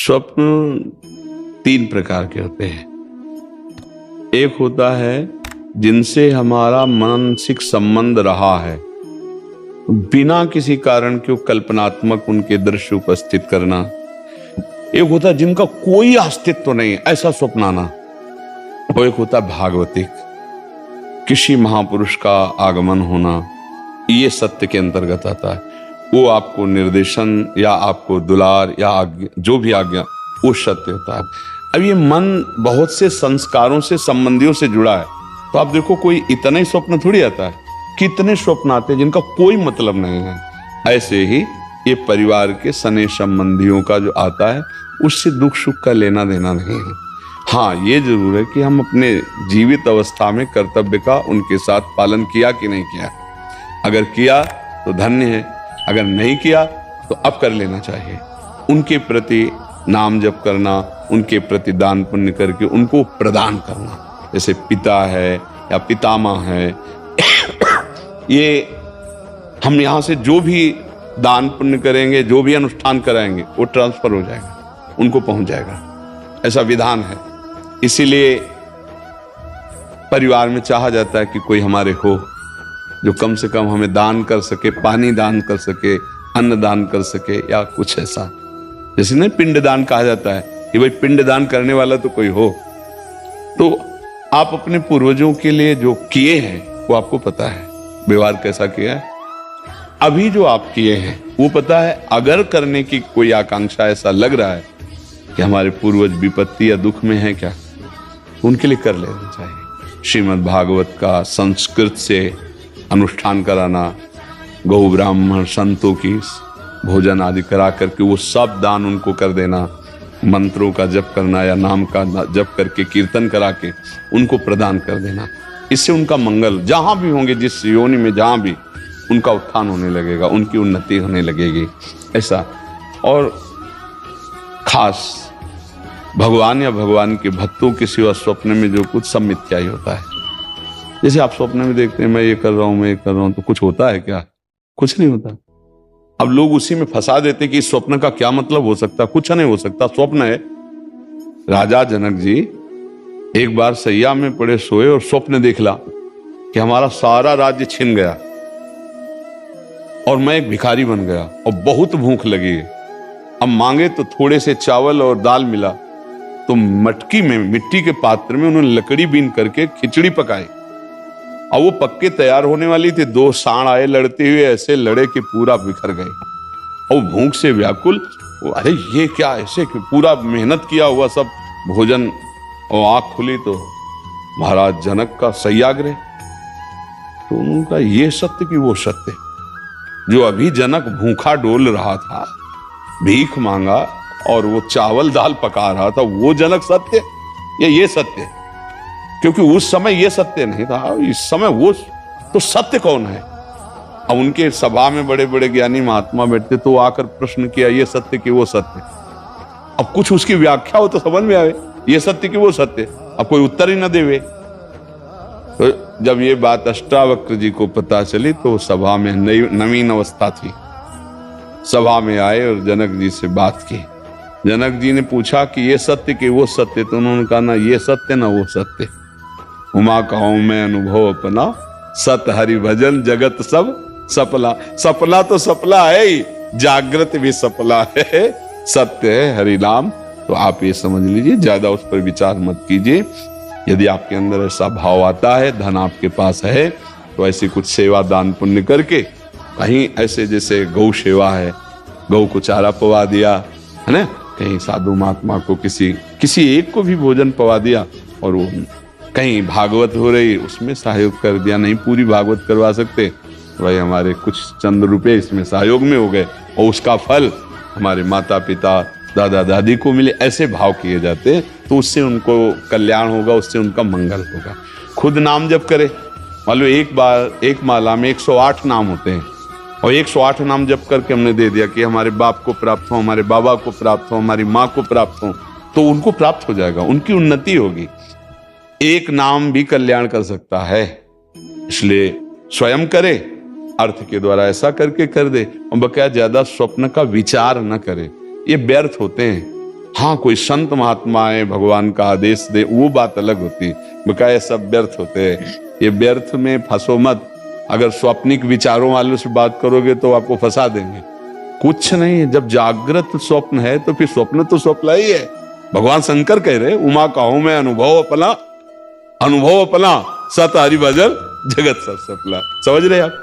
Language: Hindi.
स्वप्न तीन प्रकार के होते हैं। एक होता है जिनसे हमारा मानसिक संबंध रहा है, बिना किसी कारण के कल्पनात्मक उनके दृश्य उपस्थित करना। एक होता है जिनका कोई अस्तित्व नहीं, ऐसा स्वप्न आना। और एक होता है भागवतिक, किसी महापुरुष का आगमन होना, ये सत्य के अंतर्गत आता है। वो आपको निर्देशन या आपको दुलार या आज्ञा, जो भी आज्ञा, वो सत्य होता है। अब ये मन बहुत से संस्कारों से, संबंधियों से जुड़ा है, तो आप देखो कोई इतना ही स्वप्न थोड़ी आता है, कितने स्वप्न आते हैं जिनका कोई मतलब नहीं है। ऐसे ही ये परिवार के सने संबंधियों का जो आता है, उससे दुख सुख का लेना देना नहीं है। हाँ, ये जरूर है कि हम अपने जीवित अवस्था में कर्तव्य का उनके साथ पालन किया कि नहीं किया। अगर किया तो धन्य है, अगर नहीं किया तो अब कर लेना चाहिए। उनके प्रति नाम जप करना, उनके प्रति दान पुण्य करके उनको प्रदान करना। जैसे पिता है या पितामह है, ये हम यहाँ से जो भी दान पुण्य करेंगे, जो भी अनुष्ठान कराएंगे, वो ट्रांसफर हो जाएगा, उनको पहुंच जाएगा। ऐसा विधान है। इसीलिए परिवार में चाहा जाता है कि कोई हमारे हो जो कम से कम हमें दान कर सके, पानी दान कर सके, अन्न दान कर सके, या कुछ ऐसा। जैसे नहीं पिंड दान कहा जाता है कि भाई पिंड दान करने वाला तो कोई हो। तो आप अपने पूर्वजों के लिए जो किए हैं वो आपको पता है, व्यवहार कैसा किया है। अभी जो आप किए हैं वो पता है। अगर करने की कोई आकांक्षा ऐसा लग रहा है कि हमारे पूर्वज विपत्ति या दुख में है क्या, उनके लिए कर लेना चाहिए। श्रीमद् भागवत का संस्कृत से अनुष्ठान कराना, गौ ब्राह्मण संतों की भोजन आदि करा करके वो सब दान उनको कर देना, मंत्रों का जप करना या नाम का जप करके कीर्तन करा के उनको प्रदान कर देना। इससे उनका मंगल, जहां भी होंगे, जिस योनि में जहां भी, उनका उत्थान होने लगेगा, उनकी उन्नति होने लगेगी। ऐसा। और खास भगवान या भगवान के भक्तों के सिवा स्वप्न में जो कुछ, सब मिथ्या ही होता है। जैसे आप स्वप्न में देखते हैं मैं ये कर रहा हूं, मैं ये कर रहा हूं, तो कुछ होता है क्या? कुछ नहीं होता। अब लोग उसी में फंसा देते कि इस स्वप्न का क्या मतलब हो सकता। कुछ नहीं हो सकता, स्वप्न है। राजा जनक जी एक बार सैया में पड़े सोए और स्वप्न देखला कि हमारा सारा राज्य छिन गया और मैं एक भिखारी बन गया और बहुत भूख लगी। अब मांगे तो थोड़े से चावल और दाल मिला, तो मटकी में, मिट्टी के पात्र में उन्होंने लकड़ी बीन करके खिचड़ी पकाई। और वो पक्के तैयार होने वाली थी, दो सांड आए, लड़ते हुए ऐसे लड़े कि पूरा बिखर गए। और भूख से व्याकुल, अरे ये क्या, ऐसे पूरा मेहनत किया हुआ सब भोजन, और आंख खुली तो महाराज जनक का सत्याग्रह। तो उनका ये सत्य कि वो सत्य, जो अभी जनक भूखा डोल रहा था, भीख मांगा और वो चावल दाल पका रहा था, वो जनक सत्य या ये सत्य? क्योंकि उस समय ये सत्य नहीं था, इस समय वो तो सत्य कौन है? अब उनके सभा में बड़े बड़े ज्ञानी महात्मा बैठते, तो आकर प्रश्न किया, ये सत्य कि वो सत्य? अब कुछ उसकी व्याख्या हो तो समझ में आवे, ये सत्य कि वो सत्य। अब कोई उत्तर ही न देवे। तो जब ये बात अष्टावक्र जी को पता चली तो सभा में नवीन अवस्था थी, सभा में आए और जनक जी से बात की। जनक जी ने पूछा कि ये सत्य कि वो सत्य? तो उन्होंने कहा, ना ये सत्य ना वो सत्य। उमा कहूं मैं अनुभव अपना, सत हरि भजन जगत सब सपला। सपना तो सपला है ही, जागृत भी सपला है, सत्य है हरि नाम। तो आप ये समझ लीजिए, ज्यादा उस पर विचार मत कीजिए। यदि आपके अंदर ऐसा भाव आता है, धन आपके पास है, तो ऐसी कुछ सेवा दान पुण्य करके, कहीं ऐसे जैसे गौ सेवा है, गौ को चारा पवा दिया है ना, कहीं साधु महात्मा को किसी एक को भी भोजन पवा दिया, और वो कहीं भागवत हो रही उसमें सहयोग कर दिया। नहीं पूरी भागवत करवा सकते, भाई हमारे कुछ चंद रुपए इसमें सहयोग में हो गए, और उसका फल हमारे माता पिता दादा दादी को मिले, ऐसे भाव किए जाते, तो उससे उनको कल्याण होगा, उससे उनका मंगल होगा। खुद नाम जप करे, मान लो एक माला में 108 नाम होते हैं, और 108 नाम जप करके हमने दे दिया कि हमारे बाप को प्राप्त हो, हमारे बाबा को प्राप्त हो, हमारी माँ को प्राप्त हो, तो उनको प्राप्त हो जाएगा, उनकी उन्नति होगी। एक नाम भी कल्याण कर सकता है, इसलिए स्वयं करे, अर्थ के द्वारा ऐसा करके कर दे, और बकाया ज्यादा स्वप्न का विचार न करे। ये व्यर्थ होते हैं। हाँ, कोई संत महात्मा आए, भगवान का आदेश दे, वो बात अलग होती है। बका ये सब व्यर्थ होते हैं, ये व्यर्थ में फंसो मत। अगर स्वप्निक विचारों वालों से बात करोगे तो आपको फंसा देंगे। कुछ नहीं, जब जागृत स्वप्न है तो फिर स्वप्न तो स्वप्न ही है। भगवान शंकर कह रहे उमा कहूं मैं अनुभव अपना, अनुभव अपना, सत हरि भजन जगत सब सफला। समझ रहे आप?